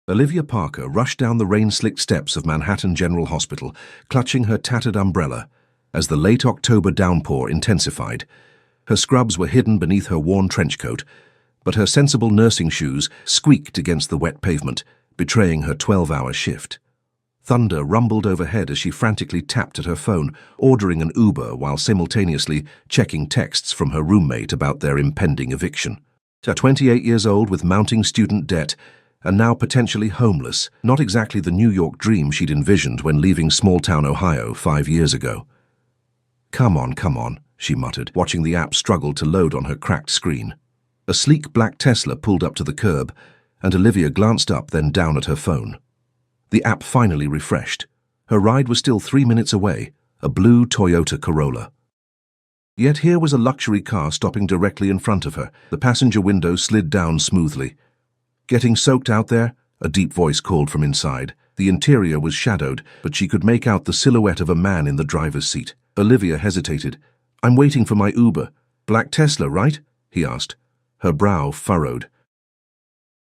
Olivia Parker rushed down the rain-slicked steps of Manhattan General Hospital, clutching her tattered umbrella, as the late October downpour intensified. Her scrubs were hidden beneath her worn trench coat, but her sensible nursing shoes squeaked against the wet pavement, betraying her 12-hour shift. Thunder rumbled overhead as she frantically tapped at her phone, ordering an Uber while simultaneously checking texts from her roommate about their impending eviction. 28 years old with mounting student debt, and now potentially homeless, not exactly the New York dream she'd envisioned when leaving small-town Ohio 5 years ago. Come on, she muttered, watching the app struggle to load on her cracked screen. A sleek black Tesla pulled up to the curb, and Olivia glanced up, then down at her phone. The app finally refreshed. Her ride was still 3 minutes away, a blue Toyota Corolla. Yet here was a luxury car stopping directly in front of her. The passenger window slid down smoothly. "Getting soaked out there?" a deep voice called from inside. The interior was shadowed, but she could make out the silhouette of a man in the driver's seat. Olivia hesitated. "I'm waiting for my Uber." "Black Tesla, right?" he asked. Her brow furrowed.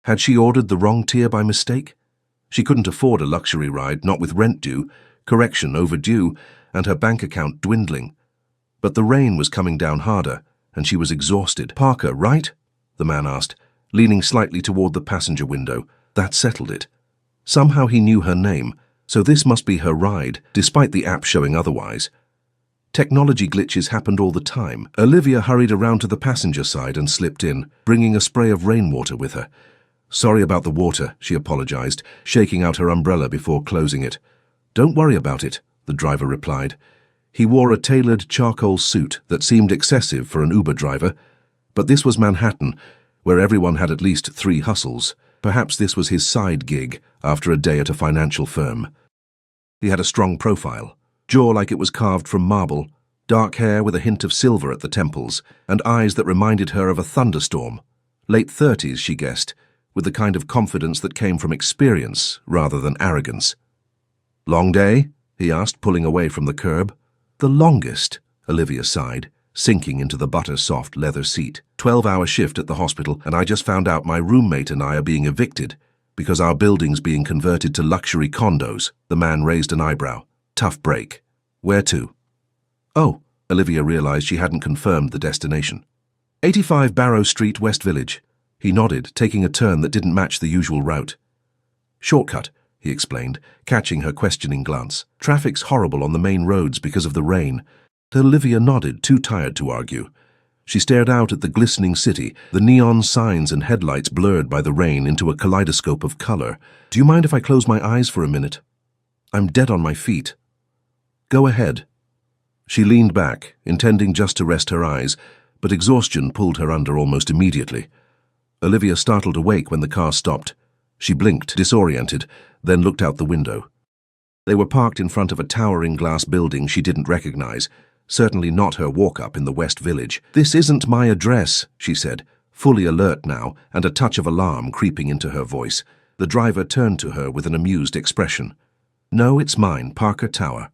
Had she ordered the wrong tier by mistake? She couldn't afford a luxury ride, not with rent due, correction overdue, and her bank account dwindling. But the rain was coming down harder, and she was exhausted. "Parker, right?" the man asked, leaning slightly toward the passenger window. That settled it. Somehow he knew her name, so this must be her ride, despite the app showing otherwise. Technology glitches happened all the time. Olivia hurried around to the passenger side and slipped in, bringing a spray of rainwater with her. "Sorry about the water," she apologized, shaking out her umbrella before closing it. "Don't worry about it," the driver replied. He wore a tailored charcoal suit that seemed excessive for an Uber driver, but this was Manhattan, where everyone had at least 3 hustles. Perhaps this was his side gig after a day at a financial firm. He had a strong profile, jaw like it was carved from marble, dark hair with a hint of silver at the temples, and eyes that reminded her of a thunderstorm. Late 30s, she guessed, with the kind of confidence that came from experience rather than arrogance. "Long day?" he asked, pulling away from the curb. "The longest," Olivia sighed, sinking into the butter-soft leather seat. 12-hour shift at the hospital, and I just found out my roommate and I are being evicted because our building's being converted to luxury condos." The man raised an eyebrow. "Tough break. Where to?" "Oh," Olivia realized she hadn't confirmed the destination. 85 Barrow Street, West Village." He nodded, taking a turn that didn't match the usual route. "Shortcut," he explained, catching her questioning glance. "Traffic's horrible on the main roads because of the rain." Olivia nodded, too tired to argue. She stared out at the glistening city, the neon signs and headlights blurred by the rain into a kaleidoscope of color. "Do you mind if I close my eyes for a minute? I'm dead on my feet." "Go ahead." She leaned back, intending just to rest her eyes, but exhaustion pulled her under almost immediately. Olivia startled awake when the car stopped. She blinked, disoriented, then looked out the window. They were parked in front of a towering glass building she didn't recognize, certainly not her walk-up in the West Village. "This isn't my address," she said, fully alert now and a touch of alarm creeping into her voice. The driver turned to her with an amused expression. "No, it's mine, Parker Tower."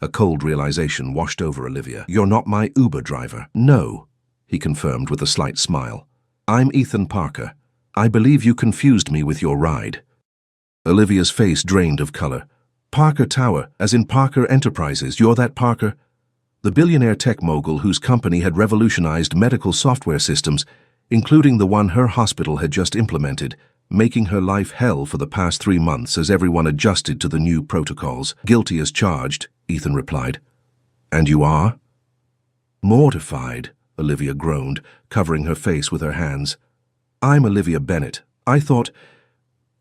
A cold realization washed over Olivia. "You're not my Uber driver." "No," he confirmed with a slight smile. "I'm Ethan Parker. I believe you confused me with your ride." Olivia's face drained of color. "Parker Tower, as in Parker Enterprises, you're that Parker?" The billionaire tech mogul whose company had revolutionized medical software systems, including the one her hospital had just implemented, making her life hell for the past 3 months as everyone adjusted to the new protocols. "Guilty as charged," Ethan replied. "And you are?" "Mortified," Olivia groaned, covering her face with her hands. "I'm Olivia Bennett. I thought...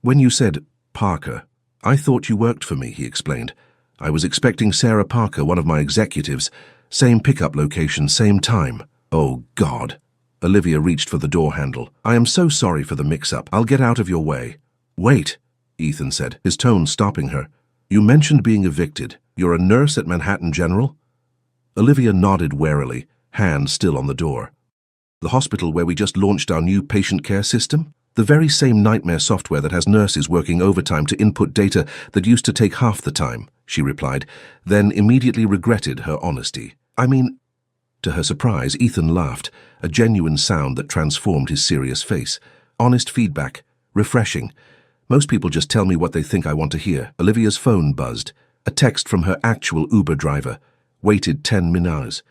When you said Parker, I thought you worked for me," he explained. "I was expecting Sarah Parker, one of my executives. Same pickup location, same time." "Oh, God." Olivia reached for the door handle. "I am so sorry for the mix-up. I'll get out of your way." "Wait," Ethan said, his tone stopping her. "You mentioned being evicted. You're a nurse at Manhattan General?" Olivia nodded warily, hand still on the door. "The hospital where we just launched our new patient care system? The very same nightmare software that has nurses working overtime to input data that used to take half the time," she replied, then immediately regretted her honesty. "I mean..." To her surprise, Ethan laughed, a genuine sound that transformed his serious face. Honest feedback. Refreshing. Most people just tell me what they think I want to hear. Olivia's phone buzzed. A text from her actual Uber driver. Waited 10 minutes.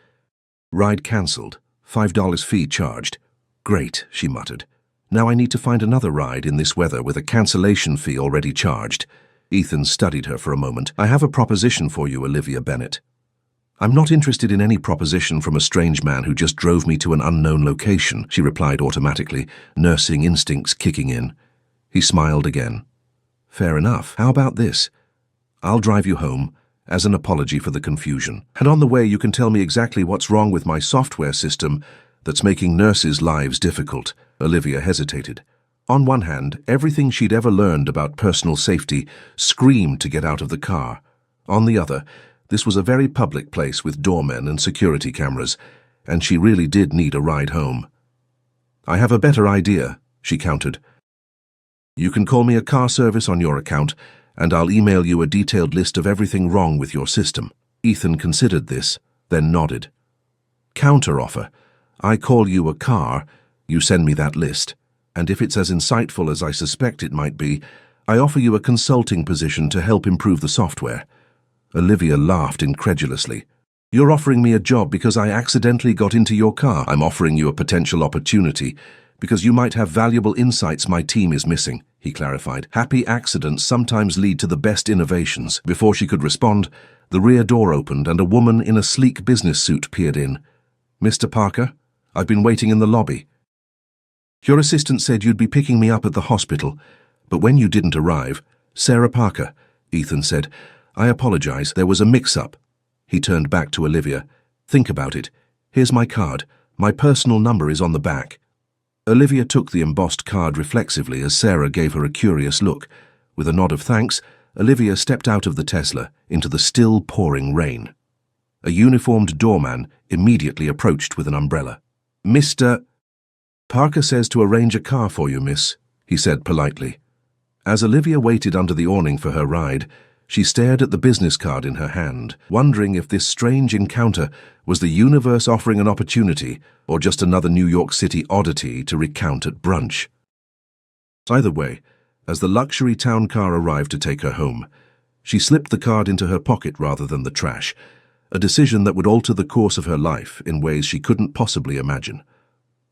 Ride cancelled. $5 fee charged. Great, she muttered. Now I need to find another ride in this weather with a cancellation fee already charged. Ethan studied her for a moment. I have a proposition for you, Olivia Bennett. I'm not interested in any proposition from a strange man who just drove me to an unknown location, she replied automatically, nursing instincts kicking in. He smiled again. Fair enough. How about this? I'll drive you home, as an apology for the confusion. And on the way you can tell me exactly what's wrong with my software system that's making nurses' lives difficult. Olivia hesitated. On one hand, everything she'd ever learned about personal safety screamed to get out of the car. On the other, this was a very public place with doormen and security cameras, and she really did need a ride home. I have a better idea, she countered. You can call me a car service on your account, and I'll email you a detailed list of everything wrong with your system. Ethan considered this, then nodded. Counteroffer. I call you a car, you send me that list, and if it's as insightful as I suspect it might be, I offer you a consulting position to help improve the software. Olivia laughed incredulously. You're offering me a job because I accidentally got into your car. I'm offering you a potential opportunity because you might have valuable insights my team is missing, he clarified. Happy accidents sometimes lead to the best innovations. Before she could respond, the rear door opened and a woman in a sleek business suit peered in. Mr. Parker, I've been waiting in the lobby. Your assistant said you'd be picking me up at the hospital, but when you didn't arrive, Sarah Parker, Ethan said, I apologize, there was a mix-up. He turned back to Olivia. Think about it. Here's my card. My personal number is on the back. Olivia took the embossed card reflexively as Sarah gave her a curious look. With a nod of thanks, Olivia stepped out of the Tesla into the still pouring rain. A uniformed doorman immediately approached with an umbrella. Mr. Parker says to arrange a car for you, miss, he said politely. As Olivia waited under the awning for her ride, she stared at the business card in her hand, wondering if this strange encounter was the universe offering an opportunity or just another New York City oddity to recount at brunch. Either way, as the luxury town car arrived to take her home, she slipped the card into her pocket rather than the trash, a decision that would alter the course of her life in ways she couldn't possibly imagine.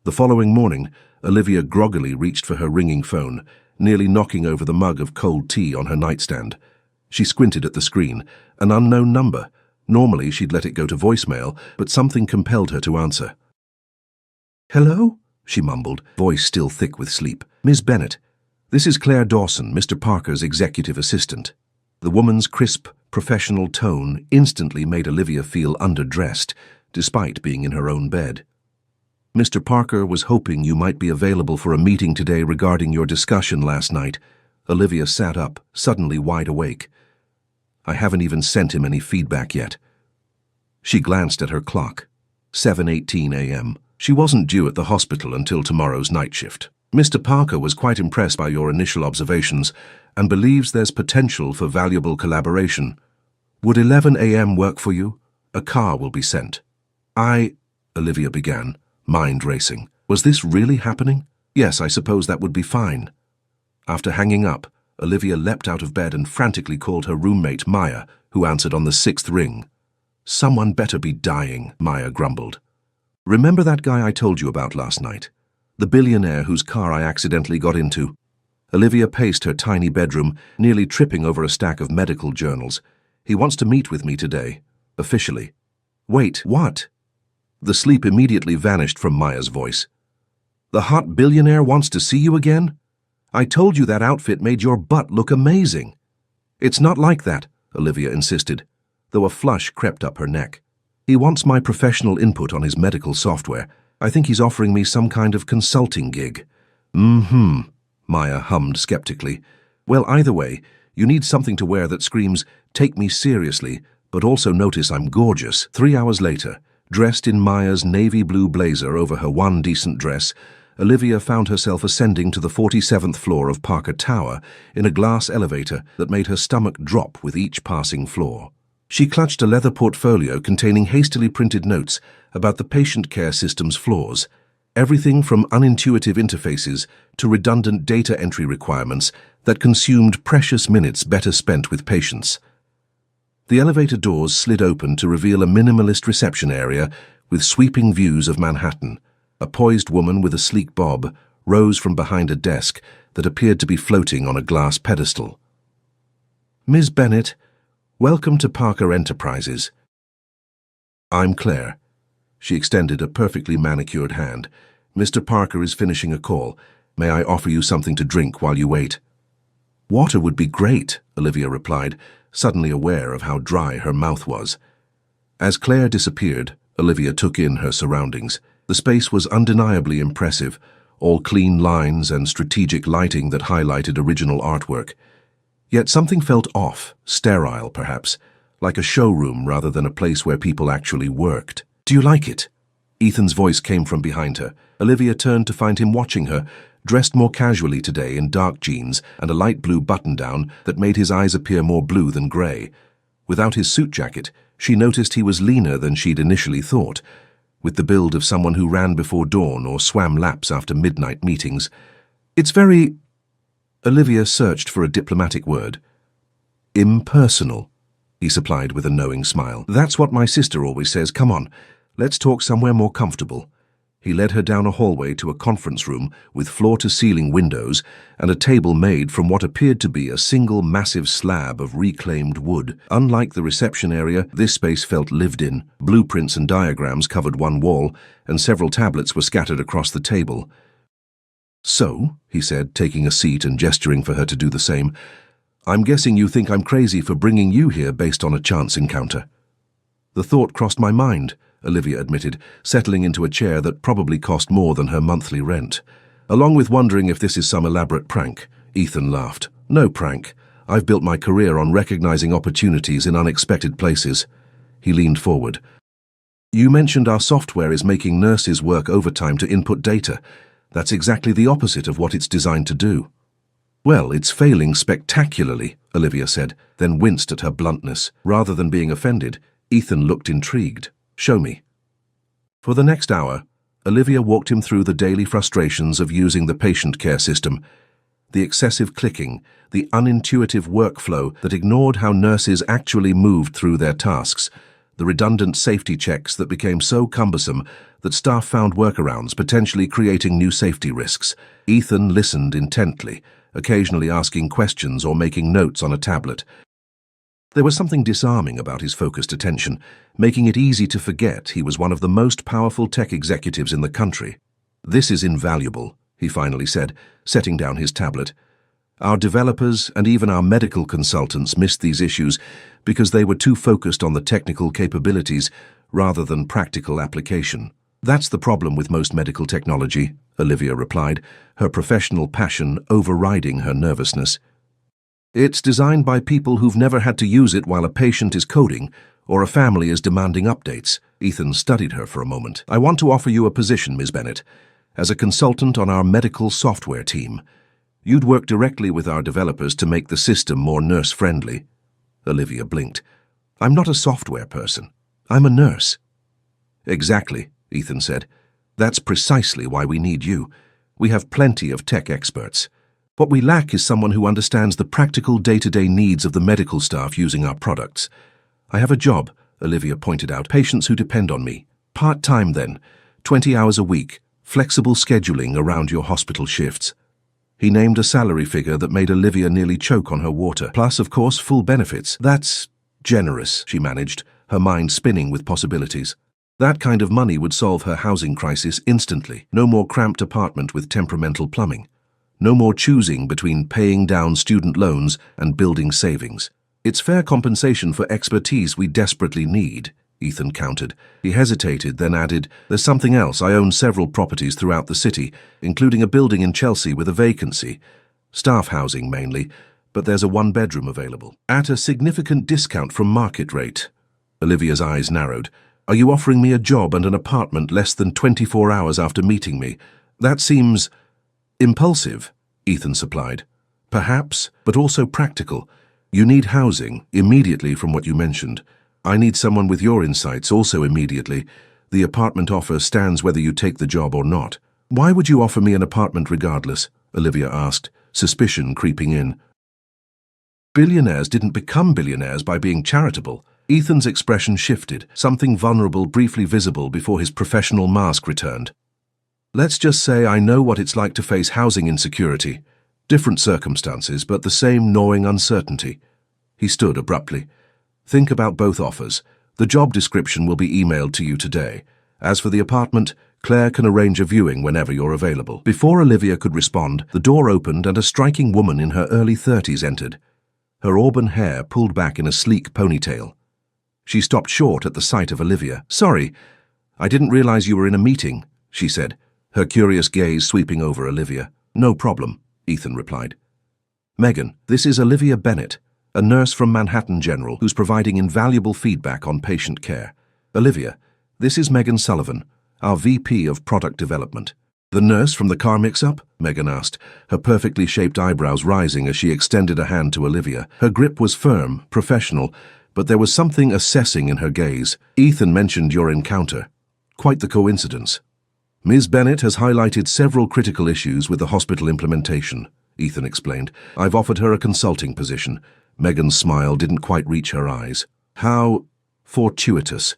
The following morning, Olivia groggily reached for her ringing phone, nearly knocking over the mug of cold tea on her nightstand. She squinted at the screen. An unknown number. Normally she'd let it go to voicemail, but something compelled her to answer. Hello? She mumbled, voice still thick with sleep. Miss Bennett, this is Claire Dawson, Mr. Parker's executive assistant. The woman's crisp, professional tone instantly made Olivia feel underdressed, despite being in her own bed. Mr. Parker was hoping you might be available for a meeting today regarding your discussion last night. Olivia sat up, suddenly wide awake. I haven't even sent him any feedback yet. She glanced at her clock. 7:18 a.m. She wasn't due at the hospital until tomorrow's night shift. Mr. Parker was quite impressed by your initial observations and believes there's potential for valuable collaboration. Would 11 a.m. work for you? A car will be sent. Olivia began, mind racing. Was this really happening? Yes, I suppose that would be fine. After hanging up, Olivia leapt out of bed and frantically called her roommate, Maya, who answered on the 6th ring. Someone better be dying, Maya grumbled. Remember that guy I told you about last night? The billionaire whose car I accidentally got into? Olivia paced her tiny bedroom, nearly tripping over a stack of medical journals. He wants to meet with me today, officially. Wait, what? The sleep immediately vanished from Maya's voice. The hot billionaire wants to see you again? I told you that outfit made your butt look amazing. It's not like that, Olivia insisted, though a flush crept up her neck. He wants my professional input on his medical software. I think he's offering me some kind of consulting gig. Maya hummed skeptically. Well, either way, you need something to wear that screams, take me seriously, but also notice I'm gorgeous. 3 hours later, dressed in Maya's navy blue blazer over her one decent dress, Olivia found herself ascending to the 47th floor of Parker Tower in a glass elevator that made her stomach drop with each passing floor. She clutched a leather portfolio containing hastily printed notes about the patient care system's flaws. Everything from unintuitive interfaces to redundant data entry requirements that consumed precious minutes better spent with patients. The elevator doors slid open to reveal a minimalist reception area with sweeping views of Manhattan. A poised woman with a sleek bob rose from behind a desk that appeared to be floating on a glass pedestal. "Ms. Bennett, welcome to Parker Enterprises." "I'm Claire." She extended a perfectly manicured hand. "Mr. Parker is finishing a call. May I offer you something to drink while you wait?" "Water would be great," Olivia replied, suddenly aware of how dry her mouth was. As Claire disappeared, Olivia took in her surroundings. The space was undeniably impressive, all clean lines and strategic lighting that highlighted original artwork. Yet something felt off, sterile perhaps, like a showroom rather than a place where people actually worked. "Do you like it?" Ethan's voice came from behind her. Olivia turned to find him watching her, dressed more casually today in dark jeans and a light blue button-down that made his eyes appear more blue than grey. Without his suit jacket, she noticed he was leaner than she'd initially thought, with the build of someone who ran before dawn or swam laps after midnight meetings. "It's very—" Olivia searched for a diplomatic word. "Impersonal," he supplied with a knowing smile. "That's what my sister always says. Come on, let's talk somewhere more comfortable." He led her down a hallway to a conference room with floor-to-ceiling windows and a table made from what appeared to be a single massive slab of reclaimed wood. Unlike the reception area, this space felt lived in. Blueprints and diagrams covered one wall, and several tablets were scattered across the table. "So," he said, taking a seat and gesturing for her to do the same, "I'm guessing you think I'm crazy for bringing you here based on a chance encounter." "The thought crossed my mind," Olivia admitted, settling into a chair that probably cost more than her monthly rent. "Along with wondering if this is some elaborate prank." Ethan laughed. "No prank. I've built my career on recognizing opportunities in unexpected places." He leaned forward. "You mentioned our software is making nurses work overtime to input data. That's exactly the opposite of what it's designed to do." "Well, it's failing spectacularly," Olivia said, then winced at her bluntness. Rather than being offended, Ethan looked intrigued. "Show me." For the next hour, Olivia walked him through the daily frustrations of using the patient care system. The excessive clicking, the unintuitive workflow that ignored how nurses actually moved through their tasks, the redundant safety checks that became so cumbersome that staff found workarounds, potentially creating new safety risks. Ethan listened intently, occasionally asking questions or making notes on a tablet. There was something disarming about his focused attention, making it easy to forget he was one of the most powerful tech executives in the country. "This is invaluable," he finally said, setting down his tablet. "Our developers and even our medical consultants missed these issues because they were too focused on the technical capabilities rather than practical application." "That's the problem with most medical technology," Olivia replied, her professional passion overriding her nervousness. "It's designed by people who've never had to use it while a patient is coding or a family is demanding updates." Ethan studied her for a moment. "I want to offer you a position, Ms. Bennett, as a consultant on our medical software team. You'd work directly with our developers to make the system more nurse-friendly." Olivia blinked. "I'm not a software person. I'm a nurse." "Exactly," Ethan said. "That's precisely why we need you. We have plenty of tech experts. What we lack is someone who understands the practical day-to-day needs of the medical staff using our products. I have a job," Olivia pointed out, "patients who depend on me. Part-time then, 20 hours a week, flexible scheduling around your hospital shifts." He named a salary figure that made Olivia nearly choke on her water, plus, of course, full benefits. "That's generous," she managed, her mind spinning with possibilities. That kind of money would solve her housing crisis instantly. No more cramped apartment with temperamental plumbing. No more choosing between paying down student loans and building savings. "It's fair compensation for expertise we desperately need," Ethan countered. He hesitated, then added, "There's something else. I own several properties throughout the city, including a building in Chelsea with a vacancy. Staff housing mainly, but there's a one-bedroom available. At a significant discount from market rate." Olivia's eyes narrowed. "Are you offering me a job and an apartment less than 24 hours after meeting me? That seems impulsive," Ethan supplied. "Perhaps, but also practical. You need housing, immediately from what you mentioned. I need someone with your insights also immediately. The apartment offer stands whether you take the job or not." Why would you offer me an apartment regardless? Olivia asked, suspicion creeping in. Billionaires didn't become billionaires by being charitable. Ethan's expression shifted, something vulnerable briefly visible before his professional mask returned. Let's just say I know what it's like to face housing insecurity. Different circumstances, but the same gnawing uncertainty. He stood abruptly. Think about both offers. The job description will be emailed to you today. As for the apartment, Claire can arrange a viewing whenever you're available. Before Olivia could respond, the door opened and a striking woman in her early 30s entered. Her auburn hair pulled back in a sleek ponytail. She stopped short at the sight of Olivia. Sorry, I didn't realize you were in a meeting, she said, her curious gaze sweeping over Olivia. No problem, Ethan replied. Megan, this is Olivia Bennett, a nurse from Manhattan General who's providing invaluable feedback on patient care. Olivia, this is Megan Sullivan, our VP of Product Development. The nurse from the car mix-up? Megan asked, her perfectly shaped eyebrows rising as she extended a hand to Olivia. Her grip was firm, professional, but there was something assessing in her gaze. Ethan mentioned your encounter. Quite the coincidence. Ms. Bennett has highlighted several critical issues with the hospital implementation, Ethan explained. I've offered her a consulting position. Megan's smile didn't quite reach her eyes. How fortuitous.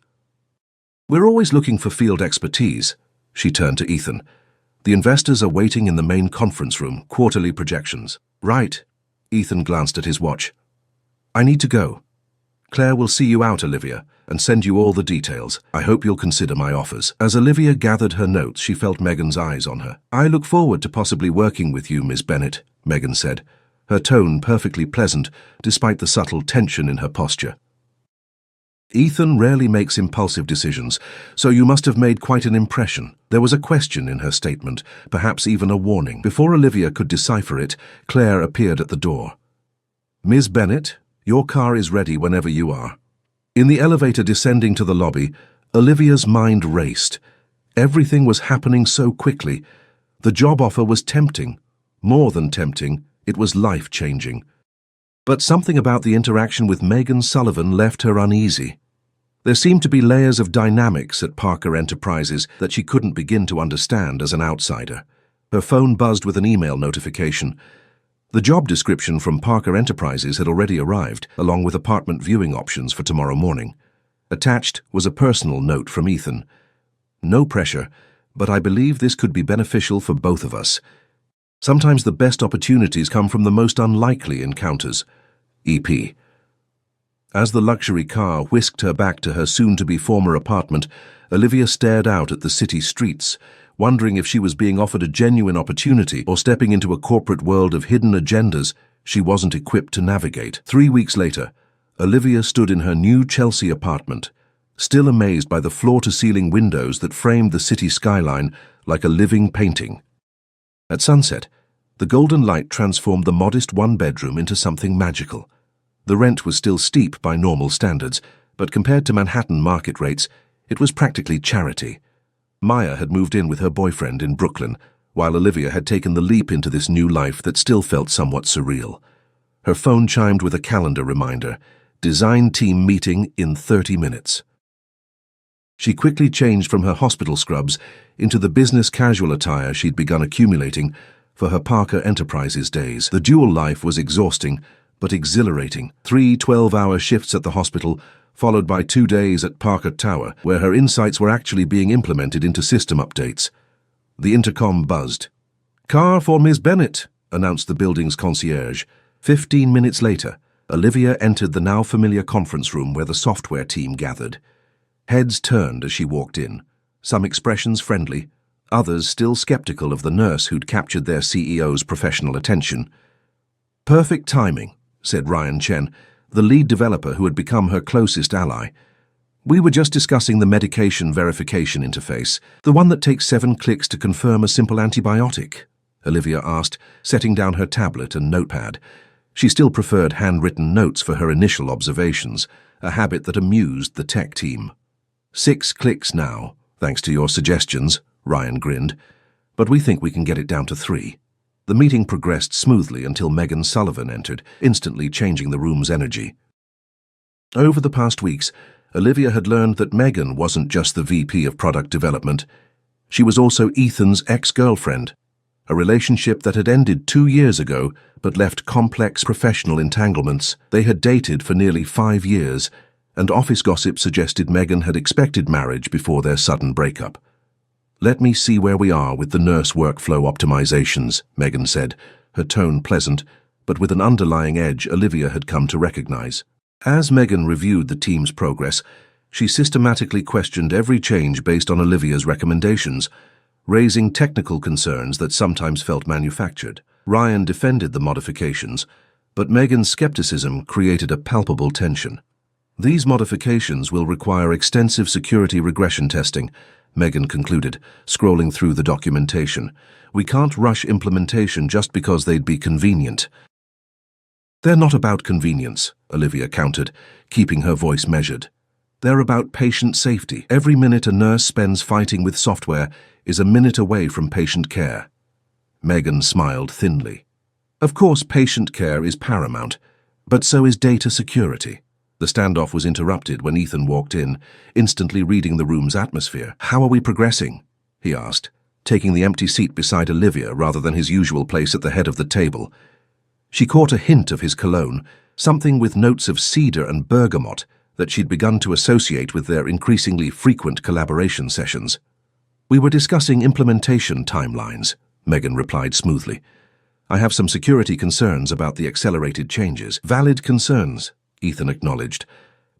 We're always looking for field expertise. She turned to Ethan. The investors are waiting in the main conference room, quarterly projections. Right. Ethan glanced at his watch. I need to go. Claire will see you out, Olivia, and send you all the details. I hope you'll consider my offers. As Olivia gathered her notes, she felt Megan's eyes on her. I look forward to possibly working with you, Miss Bennett, Megan said, her tone perfectly pleasant despite the subtle tension in her posture. Ethan rarely makes impulsive decisions, so you must have made quite an impression. There was a question in her statement, perhaps even a warning. Before Olivia could decipher it, Claire appeared at the door. Ms. Bennett, your car is ready whenever you are. In the elevator descending to the lobby, Olivia's mind raced. Everything was happening so quickly. The job offer was tempting. More than tempting, it was life-changing. But something about the interaction with Megan Sullivan left her uneasy. There seemed to be layers of dynamics at Parker Enterprises that she couldn't begin to understand as an outsider. Her phone buzzed with an email notification. The job description from Parker Enterprises had already arrived, along with apartment viewing options for tomorrow morning. Attached was a personal note from Ethan. No pressure, but I believe this could be beneficial for both of us. Sometimes the best opportunities come from the most unlikely encounters. EP. As the luxury car whisked her back to her soon-to-be former apartment, Olivia stared out at the city streets, wondering if she was being offered a genuine opportunity or stepping into a corporate world of hidden agendas she wasn't equipped to navigate. 3 weeks later, Olivia stood in her new Chelsea apartment, still amazed by the floor-to-ceiling windows that framed the city skyline like a living painting. At sunset, the golden light transformed the modest one-bedroom into something magical. The rent was still steep by normal standards, but compared to Manhattan market rates, it was practically charity. Maya had moved in with her boyfriend in Brooklyn, while Olivia had taken the leap into this new life that still felt somewhat surreal. Her phone chimed with a calendar reminder, design team meeting in 30 minutes. She quickly changed from her hospital scrubs into the business casual attire she'd begun accumulating for her Parker Enterprises days. The dual life was exhausting, but exhilarating. 3 12-hour shifts at the hospital, followed by 2 days at Parker Tower, where her insights were actually being implemented into system updates. The intercom buzzed. Car for Ms. Bennett, announced the building's concierge. 15 minutes later, Olivia entered the now familiar conference room where the software team gathered. Heads turned as she walked in, some expressions friendly, others still skeptical of the nurse who'd captured their CEO's professional attention. Perfect timing, said Ryan Chen, the lead developer who had become her closest ally. We were just discussing the medication verification interface, the one that takes 7 clicks to confirm a simple antibiotic, Olivia asked, setting down her tablet and notepad. She still preferred handwritten notes for her initial observations, a habit that amused the tech team. 6 clicks now, thanks to your suggestions, Ryan grinned, but we think we can get it down to 3. The meeting progressed smoothly until Megan Sullivan entered, instantly changing the room's energy. Over the past weeks, Olivia had learned that Megan wasn't just the VP of Product Development. She was also Ethan's ex-girlfriend, a relationship that had ended 2 years ago but left complex professional entanglements. They had dated for nearly 5 years, and office gossip suggested Megan had expected marriage before their sudden breakup. "Let me see where we are with the nurse workflow optimizations," Megan said, her tone pleasant, but with an underlying edge Olivia had come to recognize. As Megan reviewed the team's progress, she systematically questioned every change based on Olivia's recommendations, raising technical concerns that sometimes felt manufactured. Ryan defended the modifications, but Megan's skepticism created a palpable tension. "These modifications will require extensive security regression testing," Megan concluded, scrolling through the documentation. "We can't rush implementation just because they'd be convenient." "They're not about convenience," Olivia countered, keeping her voice measured. "They're about patient safety. Every minute a nurse spends fighting with software is a minute away from patient care." Megan smiled thinly. "Of course, patient care is paramount, but so is data security." The standoff was interrupted when Ethan walked in, instantly reading the room's atmosphere. "How are we progressing?" he asked, taking the empty seat beside Olivia rather than his usual place at the head of the table. She caught a hint of his cologne, something with notes of cedar and bergamot that she'd begun to associate with their increasingly frequent collaboration sessions. "We were discussing implementation timelines," Megan replied smoothly. "I have some security concerns about the accelerated changes." "Valid concerns," Ethan acknowledged.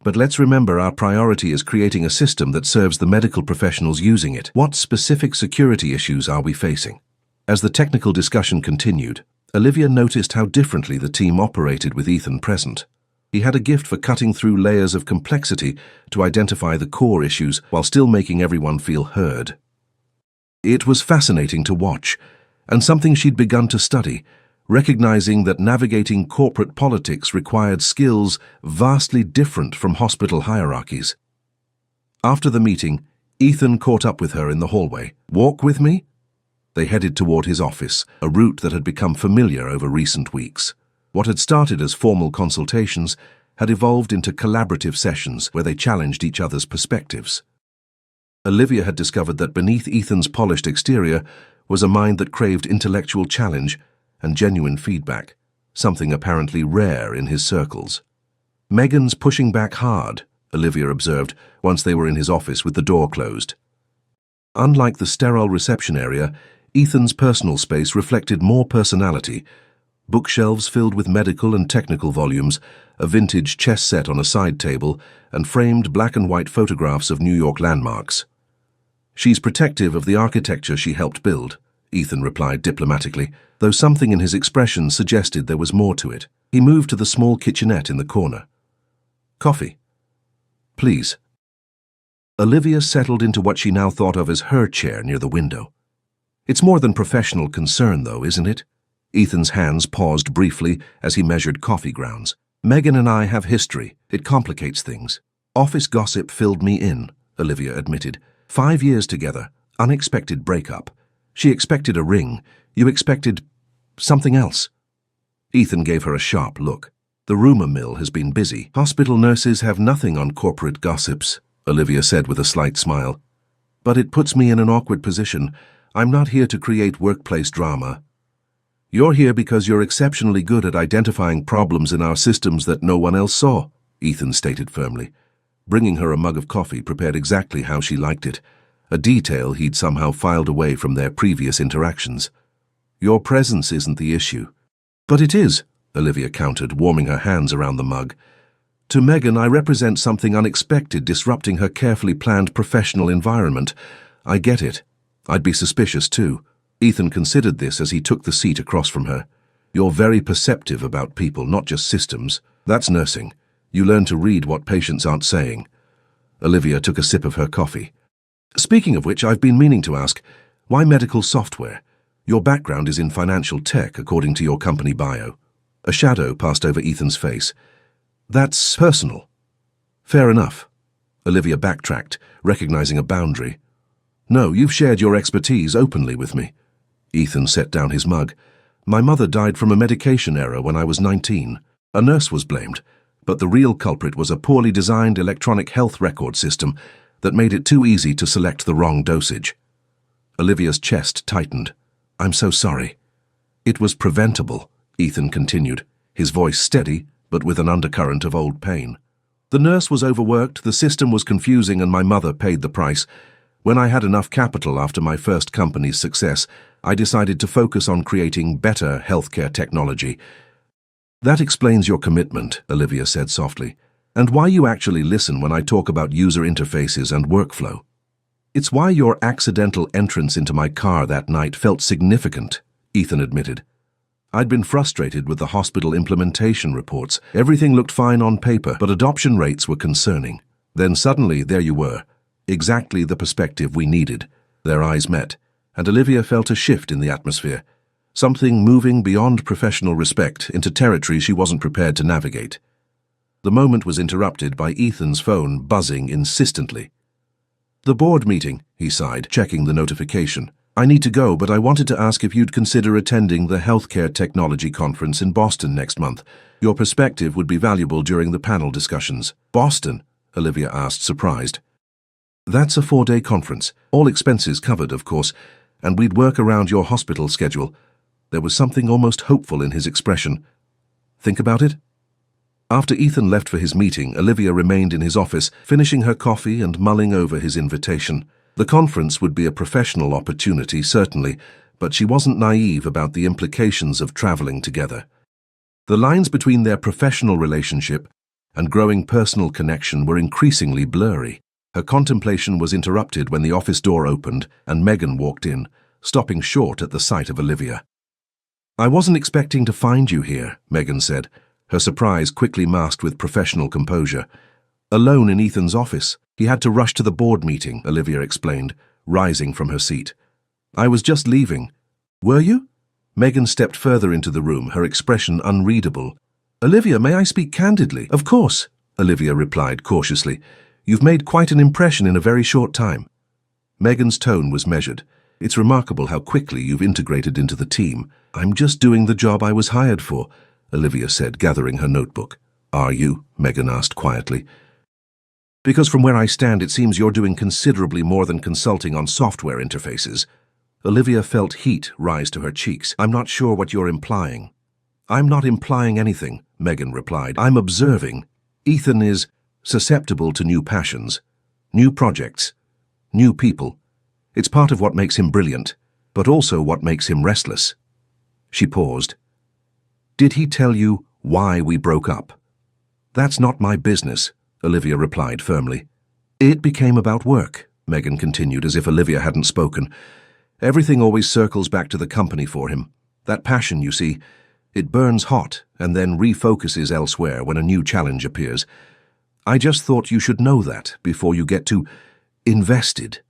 "But let's remember our priority is creating a system that serves the medical professionals using it. What specific security issues are we facing?" As the technical discussion continued, Olivia noticed how differently the team operated with Ethan present. He had a gift for cutting through layers of complexity to identify the core issues while still making everyone feel heard. It was fascinating to watch, and something she'd begun to study, recognizing that navigating corporate politics required skills vastly different from hospital hierarchies. After the meeting, Ethan caught up with her in the hallway. "Walk with me?" They headed toward his office, a route that had become familiar over recent weeks. What had started as formal consultations had evolved into collaborative sessions where they challenged each other's perspectives. Olivia had discovered that beneath Ethan's polished exterior was a mind that craved intellectual challenge and genuine feedback, something apparently rare in his circles. "Megan's pushing back hard," Olivia observed once they were in his office with the door closed. Unlike the sterile reception area, Ethan's personal space reflected more personality. Bookshelves filled with medical and technical volumes, a vintage chess set on a side table, and framed black and white photographs of New York landmarks. "She's protective of the architecture she helped build," Ethan replied diplomatically, though something in his expression suggested there was more to it. He moved to the small kitchenette in the corner. "Coffee?" "Please." Olivia settled into what she now thought of as her chair near the window. "It's more than professional concern, though, isn't it?" Ethan's hands paused briefly as he measured coffee grounds. "Megan and I have history. It complicates things." "Office gossip filled me in," Olivia admitted. 5 years together, unexpected breakup. She expected a ring. You expected something else." Ethan gave her a sharp look. "The rumor mill has been busy. Hospital nurses have nothing on corporate gossips," Olivia said with a slight smile. "But it puts me in an awkward position. I'm not here to create workplace drama." "You're here because you're exceptionally good at identifying problems in our systems that no one else saw," Ethan stated firmly, bringing her a mug of coffee prepared exactly how she liked it, a detail he'd somehow filed away from their previous interactions. "Your presence isn't the issue." "But it is," Olivia countered, warming her hands around the mug. "To Megan, I represent something unexpected disrupting her carefully planned professional environment. I get it. I'd be suspicious too." Ethan considered this as he took the seat across from her. "You're very perceptive about people, not just systems. That's nursing. You learn to read what patients aren't saying." Olivia took a sip of her coffee. "Speaking of which, I've been meaning to ask, why medical software? Your background is in financial tech, according to your company bio." A shadow passed over Ethan's face. "That's personal." "Fair enough." Olivia backtracked, recognizing a boundary. "No, you've shared your expertise openly with me." Ethan set down his mug. "My mother died from a medication error when I was 19. A nurse was blamed, but the real culprit was a poorly designed electronic health record system that made it too easy to select the wrong dosage." Olivia's chest tightened. "I'm so sorry." "It was preventable," Ethan continued, his voice steady, but with an undercurrent of old pain. "The nurse was overworked, the system was confusing, and my mother paid the price. When I had enough capital after my first company's success, I decided to focus on creating better healthcare technology." "That explains your commitment," Olivia said softly, "and why you actually listen when I talk about user interfaces and workflow. It's why your accidental entrance into my car that night felt significant," Ethan admitted. "I'd been frustrated with the hospital implementation reports. Everything looked fine on paper, but adoption rates were concerning. Then suddenly, there you were. Exactly the perspective we needed." Their eyes met, and Olivia felt a shift in the atmosphere, something moving beyond professional respect into territory she wasn't prepared to navigate. The moment was interrupted by Ethan's phone buzzing insistently. "The board meeting," he sighed, checking the notification. "I need to go, but I wanted to ask if you'd consider attending the Healthcare Technology Conference in Boston next month. Your perspective would be valuable during the panel discussions." "Boston?" Olivia asked, surprised. "That's a 4-day conference, all expenses covered, of course, and we'd work around your hospital schedule." There was something almost hopeful in his expression. "Think about it?" After Ethan left for his meeting, Olivia remained in his office, finishing her coffee and mulling over his invitation. The conference would be a professional opportunity, certainly, but she wasn't naive about the implications of traveling together. The lines between their professional relationship and growing personal connection were increasingly blurry. Her contemplation was interrupted when the office door opened and Megan walked in, stopping short at the sight of Olivia. "I wasn't expecting to find you here," Megan said, her surprise quickly masked with professional composure. "Alone in Ethan's office. He had to rush to the board meeting," Olivia explained, rising from her seat. "I was just leaving." "Were you?" Megan stepped further into the room, her expression unreadable. "Olivia, may I speak candidly?" "Of course," Olivia replied cautiously. "You've made quite an impression in a very short time." Megan's tone was measured. "It's remarkable how quickly you've integrated into the team." "I'm just doing the job I was hired for," Olivia said, gathering her notebook. "Are you?" Megan asked quietly. "Because from where I stand, it seems you're doing considerably more than consulting on software interfaces." Olivia felt heat rise to her cheeks. "I'm not sure what you're implying." "I'm not implying anything," Megan replied. "I'm observing. Ethan is susceptible to new passions, new projects, new people. It's part of what makes him brilliant, but also what makes him restless." She paused. "Did he tell you why we broke up?" "That's not my business," Olivia replied firmly. "It became about work," Megan continued as if Olivia hadn't spoken. "Everything always circles back to the company for him. That passion, you see, it burns hot and then refocuses elsewhere when a new challenge appears. I just thought you should know that before you get too invested."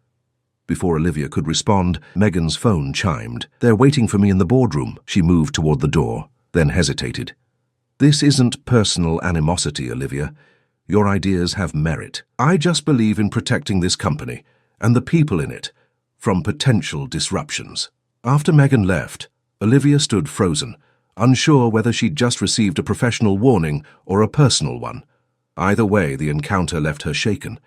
Before Olivia could respond, Megan's phone chimed. "They're waiting for me in the boardroom." She moved toward the door, then hesitated. "This isn't personal animosity, Olivia. Your ideas have merit. I just believe in protecting this company and the people in it from potential disruptions." After Megan left, Olivia stood frozen, unsure whether she'd just received a professional warning or a personal one. Either way, the encounter left her shaken.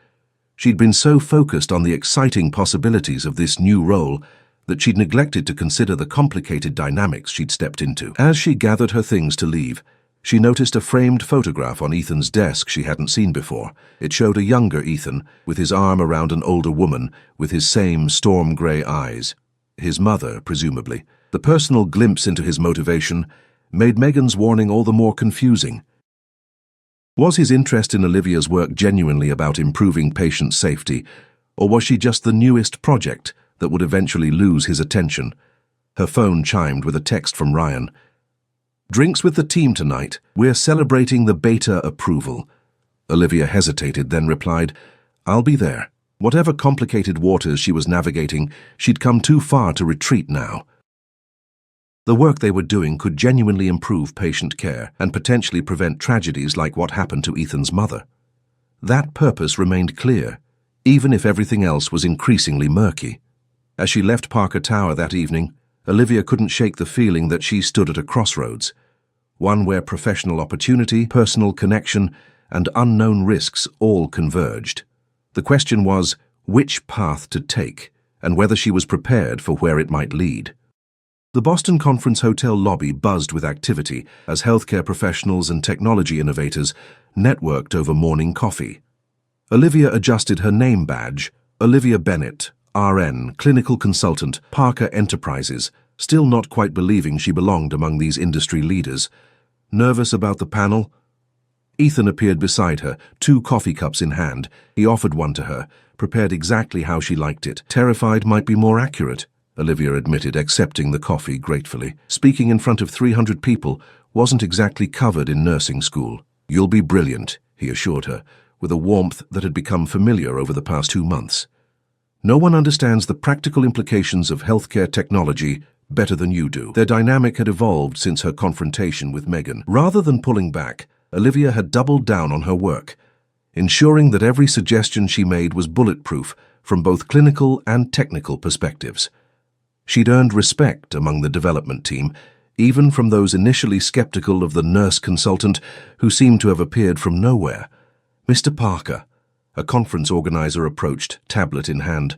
She'd been so focused on the exciting possibilities of this new role that she'd neglected to consider the complicated dynamics she'd stepped into. As she gathered her things to leave, she noticed a framed photograph on Ethan's desk she hadn't seen before. It showed a younger Ethan, with his arm around an older woman, with his same storm-grey eyes. His mother, presumably. The personal glimpse into his motivation made Megan's warning all the more confusing. Was his interest in Olivia's work genuinely about improving patient safety, or was she just the newest project that would eventually lose his attention? Her phone chimed with a text from Ryan. "Drinks with the team tonight. We're celebrating the beta approval." Olivia hesitated, then replied, "I'll be there." Whatever complicated waters she was navigating, she'd come too far to retreat now. The work they were doing could genuinely improve patient care and potentially prevent tragedies like what happened to Ethan's mother. That purpose remained clear, even if everything else was increasingly murky. As she left Parker Tower that evening, Olivia couldn't shake the feeling that she stood at a crossroads, one where professional opportunity, personal connection, and unknown risks all converged. The question was which path to take and whether she was prepared for where it might lead. The Boston Conference Hotel lobby buzzed with activity as healthcare professionals and technology innovators networked over morning coffee. Olivia adjusted her name badge. Olivia Bennett, RN, clinical consultant, Parker Enterprises, still not quite believing she belonged among these industry leaders. Nervous about the panel? Ethan appeared beside her, 2 coffee cups in hand. He offered one to her, prepared exactly how she liked it. Terrified might be more accurate, Olivia admitted, accepting the coffee gratefully. Speaking in front of 300 people wasn't exactly covered in nursing school. You'll be brilliant, he assured her, with a warmth that had become familiar over the past 2 months. No one understands the practical implications of healthcare technology better than you do. Their dynamic had evolved since her confrontation with Megan. Rather than pulling back, Olivia had doubled down on her work, ensuring that every suggestion she made was bulletproof from both clinical and technical perspectives. She'd earned respect among the development team, even from those initially skeptical of the nurse consultant who seemed to have appeared from nowhere. Mr. Parker, a conference organizer approached, tablet in hand.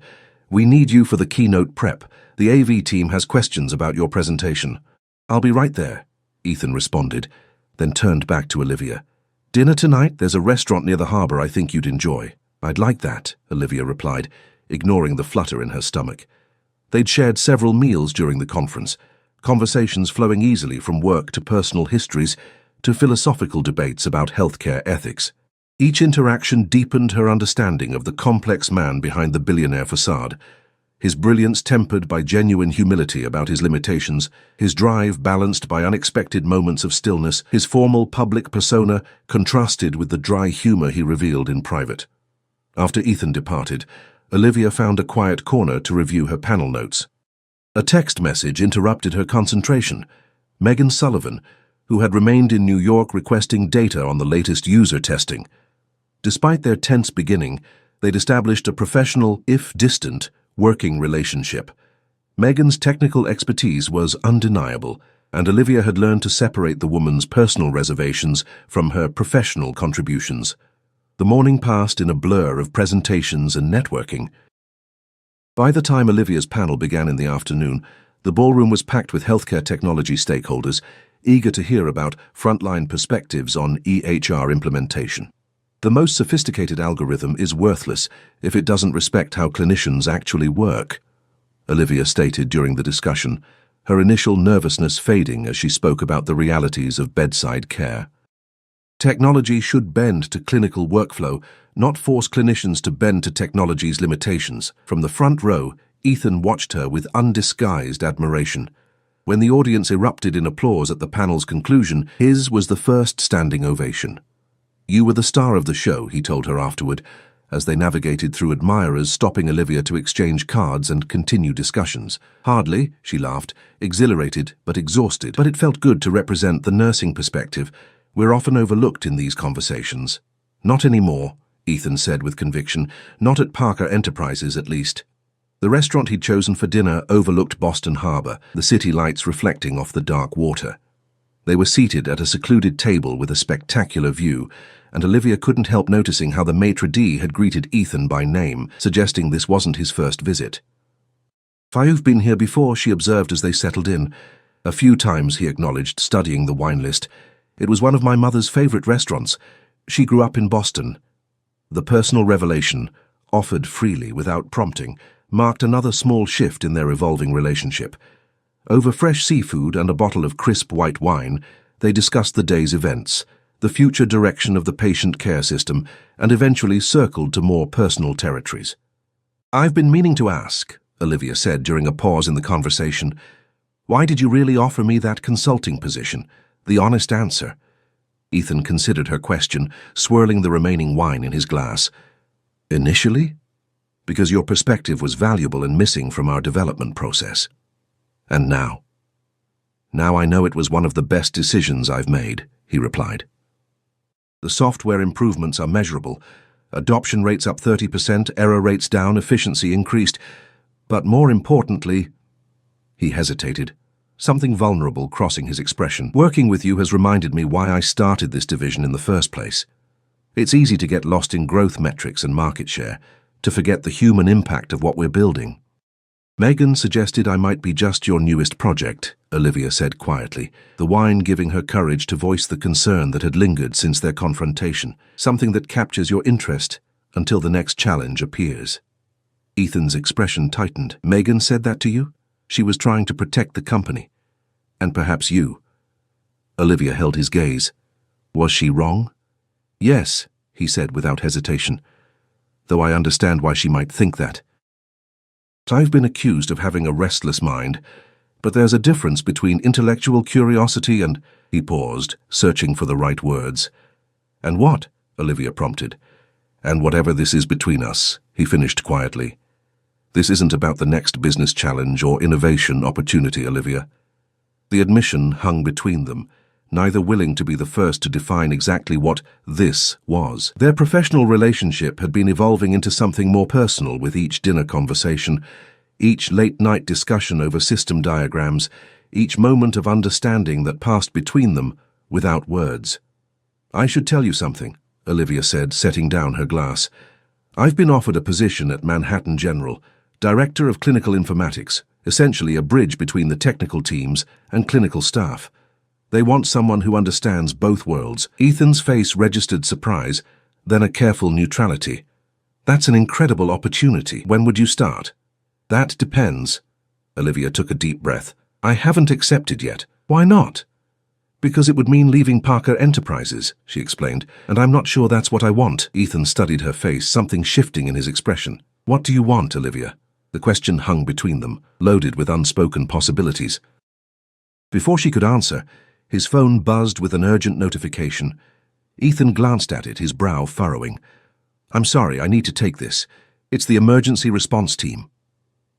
We need you for the keynote prep. The AV team has questions about your presentation. I'll be right there, Ethan responded, then turned back to Olivia. Dinner tonight? There's a restaurant near the harbor I think you'd enjoy. I'd like that, Olivia replied, ignoring the flutter in her stomach. They'd shared several meals during the conference, conversations flowing easily from work to personal histories to philosophical debates about healthcare ethics. Each interaction deepened her understanding of the complex man behind the billionaire facade, his brilliance tempered by genuine humility about his limitations, his drive balanced by unexpected moments of stillness, his formal public persona contrasted with the dry humor he revealed in private. After Ethan departed, Olivia found a quiet corner to review her panel notes. A text message interrupted her concentration. Megan Sullivan, who had remained in New York requesting data on the latest user testing. Despite their tense beginning, they'd established a professional, if distant, working relationship. Megan's technical expertise was undeniable, and Olivia had learned to separate the woman's personal reservations from her professional contributions. The morning passed in a blur of presentations and networking. By the time Olivia's panel began in the afternoon, the ballroom was packed with healthcare technology stakeholders, eager to hear about frontline perspectives on EHR implementation. The most sophisticated algorithm is worthless if it doesn't respect how clinicians actually work, Olivia stated during the discussion, her initial nervousness fading as she spoke about the realities of bedside care. Technology should bend to clinical workflow, not force clinicians to bend to technology's limitations. From the front row, Ethan watched her with undisguised admiration. When the audience erupted in applause at the panel's conclusion, his was the first standing ovation. You were the star of the show, he told her afterward, as they navigated through admirers, stopping Olivia to exchange cards and continue discussions. Hardly, she laughed, exhilarated but exhausted. But it felt good to represent the nursing perspective. We're often overlooked in these conversations. Not anymore, Ethan said with conviction, not at Parker Enterprises at least. The restaurant he'd chosen for dinner overlooked Boston Harbor, the city lights reflecting off the dark water. They were seated at a secluded table with a spectacular view, and Olivia couldn't help noticing how the maitre d' had greeted Ethan by name, suggesting this wasn't his first visit. You've been here before, she observed as they settled in. A few times, he acknowledged, studying the wine list. It was one of my mother's favorite restaurants. She grew up in Boston. The personal revelation, offered freely without prompting, marked another small shift in their evolving relationship. Over fresh seafood and a bottle of crisp white wine, they discussed the day's events, the future direction of the patient care system, and eventually circled to more personal territories. I've been meaning to ask, Olivia said during a pause in the conversation, why did you really offer me that consulting position? The honest answer. Ethan considered her question, swirling the remaining wine in his glass. Initially? Because your perspective was valuable and missing from our development process. And now? Now I know it was one of the best decisions I've made, he replied. The software improvements are measurable. Adoption rates up 30%, error rates down, efficiency increased. But more importantly, he hesitated, something vulnerable crossing his expression. Working with you has reminded me why I started this division in the first place. It's easy to get lost in growth metrics and market share, to forget the human impact of what we're building. Megan suggested I might be just your newest project, Olivia said quietly, the wine giving her courage to voice the concern that had lingered since their confrontation, something that captures your interest until the next challenge appears. Ethan's expression tightened. Megan said that to you? She was trying to protect the company. And perhaps you. Olivia held his gaze. Was she wrong? Yes, he said without hesitation, though I understand why she might think that. I've been accused of having a restless mind, but there's a difference between intellectual curiosity and— He paused, searching for the right words. And what? Olivia prompted. And whatever this is between us, he finished quietly. This isn't about the next business challenge or innovation opportunity, Olivia. The admission hung between them, neither willing to be the first to define exactly what this was. Their professional relationship had been evolving into something more personal with each dinner conversation, each late-night discussion over system diagrams, each moment of understanding that passed between them without words. I should tell you something, Olivia said, setting down her glass. I've been offered a position at Manhattan General, Director of Clinical Informatics, essentially a bridge between the technical teams and clinical staff. They want someone who understands both worlds. Ethan's face registered surprise, then a careful neutrality. That's an incredible opportunity. When would you start? That depends. Olivia took a deep breath. I haven't accepted yet. Why not? Because it would mean leaving Parker Enterprises, she explained, and I'm not sure that's what I want. Ethan studied her face, something shifting in his expression. What do you want, Olivia? The question hung between them, loaded with unspoken possibilities. Before she could answer, his phone buzzed with an urgent notification. Ethan glanced at it, his brow furrowing. I'm sorry, I need to take this. It's the emergency response team.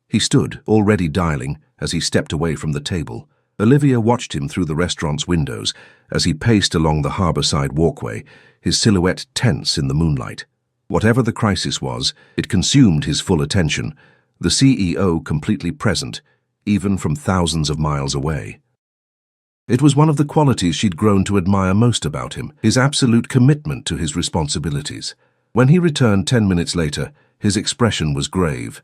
He stood, already dialing, as he stepped away from the table. Olivia watched him through the restaurant's windows as he paced along the harborside walkway, his silhouette tense in the moonlight. Whatever the crisis was, it consumed his full attention, the CEO completely present, even from thousands of miles away. It was one of the qualities she'd grown to admire most about him, his absolute commitment to his responsibilities. When he returned 10 minutes later, his expression was grave.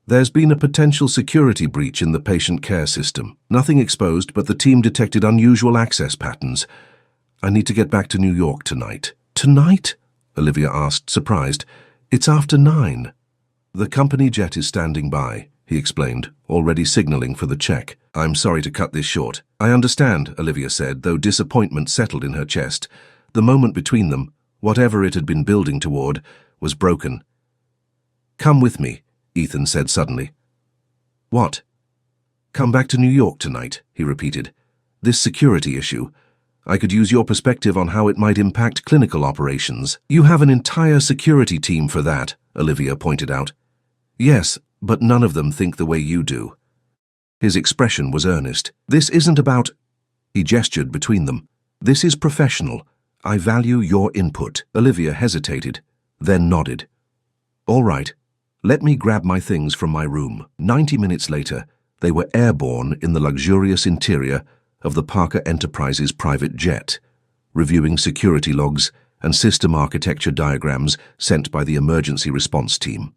There's been a potential security breach in the patient care system. Nothing exposed, but the team detected unusual access patterns. I need to get back to New York tonight. Tonight? Olivia asked, surprised. It's after 9. The company jet is standing by, he explained, already signaling for the check. I'm sorry to cut this short. I understand, Olivia said, though disappointment settled in her chest. The moment between them, whatever it had been building toward, was broken. Come with me, Ethan said suddenly. What? Come back to New York tonight, he repeated. This security issue. I could use your perspective on how it might impact clinical operations. You have an entire security team for that, Olivia pointed out. Yes, but none of them think the way you do. His expression was earnest. This isn't about— He gestured between them. This is professional. I value your input. Olivia hesitated, then nodded. All right. Let me grab my things from my room. 90 minutes later, they were airborne in the luxurious interior of the Parker Enterprises private jet, reviewing security logs and system architecture diagrams sent by the emergency response team.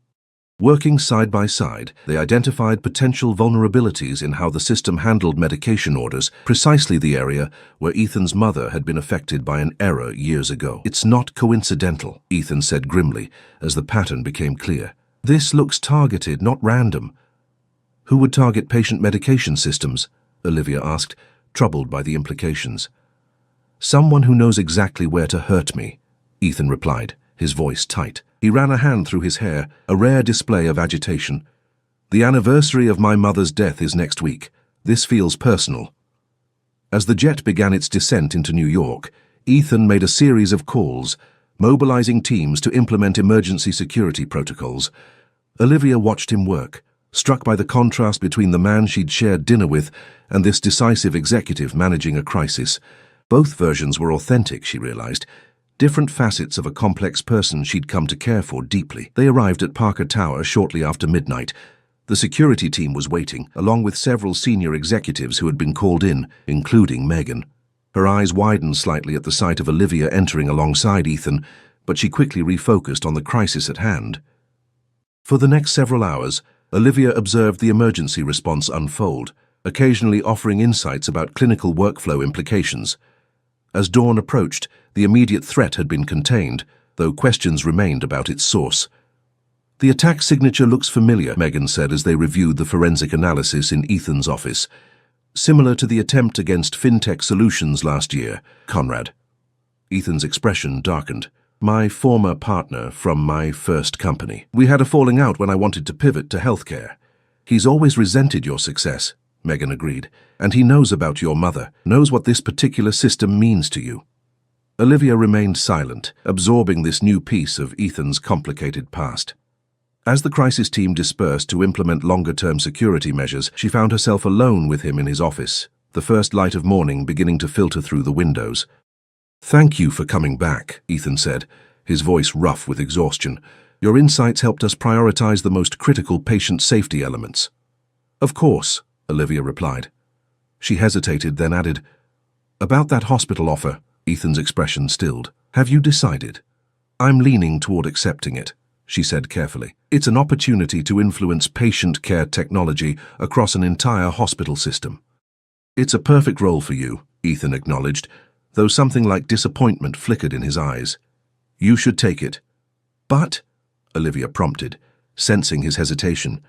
Working side by side, they identified potential vulnerabilities in how the system handled medication orders, precisely the area where Ethan's mother had been affected by an error years ago. It's not coincidental, Ethan said grimly, as the pattern became clear. This looks targeted, not random. Who would target patient medication systems? Olivia asked, troubled by the implications. Someone who knows exactly where to hurt me, Ethan replied, his voice tight. He ran a hand through his hair, a rare display of agitation. The anniversary of my mother's death is next week. This feels personal. As the jet began its descent into New York, Ethan made a series of calls, mobilizing teams to implement emergency security protocols. Olivia watched him work, struck by the contrast between the man she'd shared dinner with and this decisive executive managing a crisis. Both versions were authentic, she realized, different facets of a complex person she'd come to care for deeply. They arrived at Parker Tower shortly after midnight. The security team was waiting, along with several senior executives who had been called in, including Megan. Her eyes widened slightly at the sight of Olivia entering alongside Ethan, but she quickly refocused on the crisis at hand. For the next several hours, Olivia observed the emergency response unfold, occasionally offering insights about clinical workflow implications. As dawn approached, the immediate threat had been contained, though questions remained about its source. "The attack signature looks familiar," Megan said as they reviewed the forensic analysis in Ethan's office. "Similar to the attempt against FinTech Solutions last year, Conrad." Ethan's expression darkened. "My former partner from my first company. We had a falling out when I wanted to pivot to healthcare. He's always resented your success," Megan agreed, "and he knows about your mother, knows what this particular system means to you." Olivia remained silent, absorbing this new piece of Ethan's complicated past. As the crisis team dispersed to implement longer-term security measures, she found herself alone with him in his office, the first light of morning beginning to filter through the windows. "Thank you for coming back," Ethan said, his voice rough with exhaustion. "Your insights helped us prioritize the most critical patient safety elements." "Of course," Olivia replied. She hesitated, then added, "About that hospital offer," Ethan's expression stilled. "Have you decided?" "I'm leaning toward accepting it," she said carefully. "It's an opportunity to influence patient care technology across an entire hospital system." "It's a perfect role for you," Ethan acknowledged, though something like disappointment flickered in his eyes. "You should take it." "But," Olivia prompted, sensing his hesitation.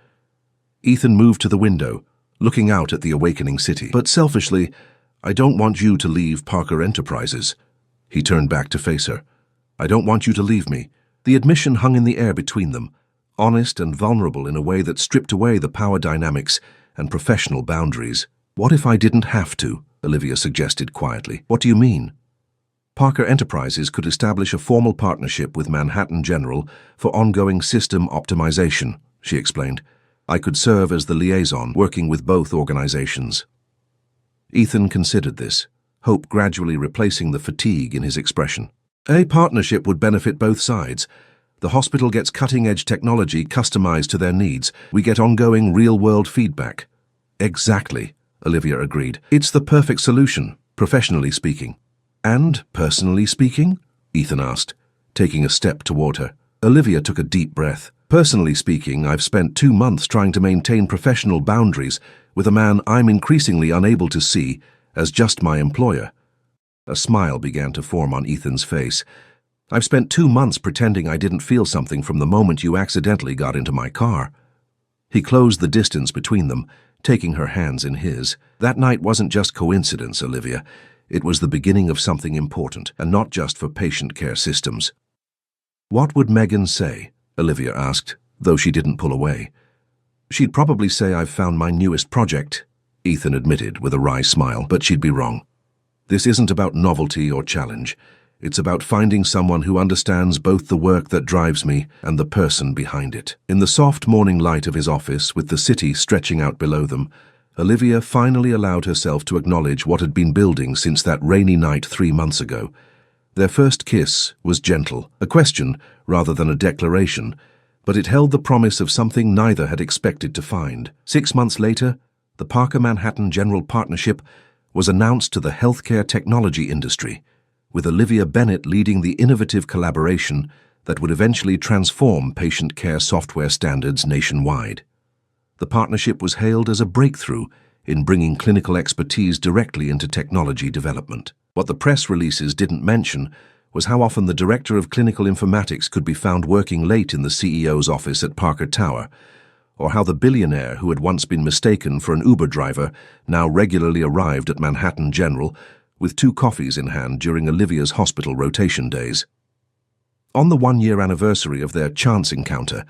Ethan moved to the window, looking out at the awakening city. "But selfishly, I don't want you to leave Parker Enterprises." He turned back to face her. "I don't want you to leave me." The admission hung in the air between them, honest and vulnerable in a way that stripped away the power dynamics and professional boundaries. "What if I didn't have to?" Olivia suggested quietly. "What do you mean?" "Parker Enterprises could establish a formal partnership with Manhattan General for ongoing system optimization," she explained. "I could serve as the liaison, working with both organizations." Ethan considered this, hope gradually replacing the fatigue in his expression. "A partnership would benefit both sides. The hospital gets cutting-edge technology customized to their needs. We get ongoing real-world feedback." "Exactly," Olivia agreed. "It's the perfect solution, professionally speaking." "And personally speaking?" Ethan asked, taking a step toward her. Olivia took a deep breath. "Personally speaking, I've spent 2 months trying to maintain professional boundaries with a man I'm increasingly unable to see as just my employer." A smile began to form on Ethan's face. "I've spent 2 months pretending I didn't feel something from the moment you accidentally got into my car." He closed the distance between them, taking her hands in his. "That night wasn't just coincidence, Olivia. It was the beginning of something important, and not just for patient care systems." "What would Megan say?" Olivia asked, though she didn't pull away. "She'd probably say I've found my newest project," Ethan admitted with a wry smile, "but she'd be wrong. This isn't about novelty or challenge. It's about finding someone who understands both the work that drives me and the person behind it." In the soft morning light of his office, with the city stretching out below them, Olivia finally allowed herself to acknowledge what had been building since that rainy night 3 months ago. Their first kiss was gentle, a question rather than a declaration, but it held the promise of something neither had expected to find. 6 months later, the Parker Manhattan General Partnership was announced to the healthcare technology industry, with Olivia Bennett leading the innovative collaboration that would eventually transform patient care software standards nationwide. The partnership was hailed as a breakthrough in bringing clinical expertise directly into technology development. What the press releases didn't mention was how often the director of clinical informatics could be found working late in the CEO's office at Parker Tower, or how the billionaire who had once been mistaken for an Uber driver now regularly arrived at Manhattan General with 2 coffees in hand during Olivia's hospital rotation days. On the 1-year anniversary of their chance encounter,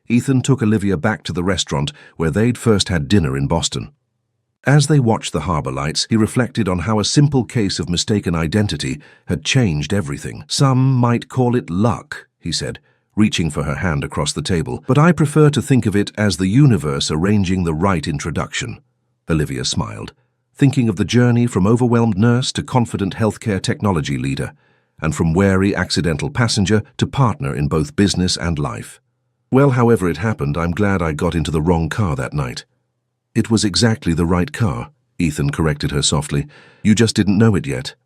Ethan took Olivia back to the restaurant where they'd first had dinner in Boston. As they watched the harbor lights, he reflected on how a simple case of mistaken identity had changed everything. "Some might call it luck," he said, reaching for her hand across the table, "but I prefer to think of it as the universe arranging the right introduction." Olivia smiled, thinking of the journey from overwhelmed nurse to confident healthcare technology leader, and from wary accidental passenger to partner in both business and life. "Well, however it happened, I'm glad I got into the wrong car that night." "It was exactly the right car," Ethan corrected her softly. "You just didn't know it yet."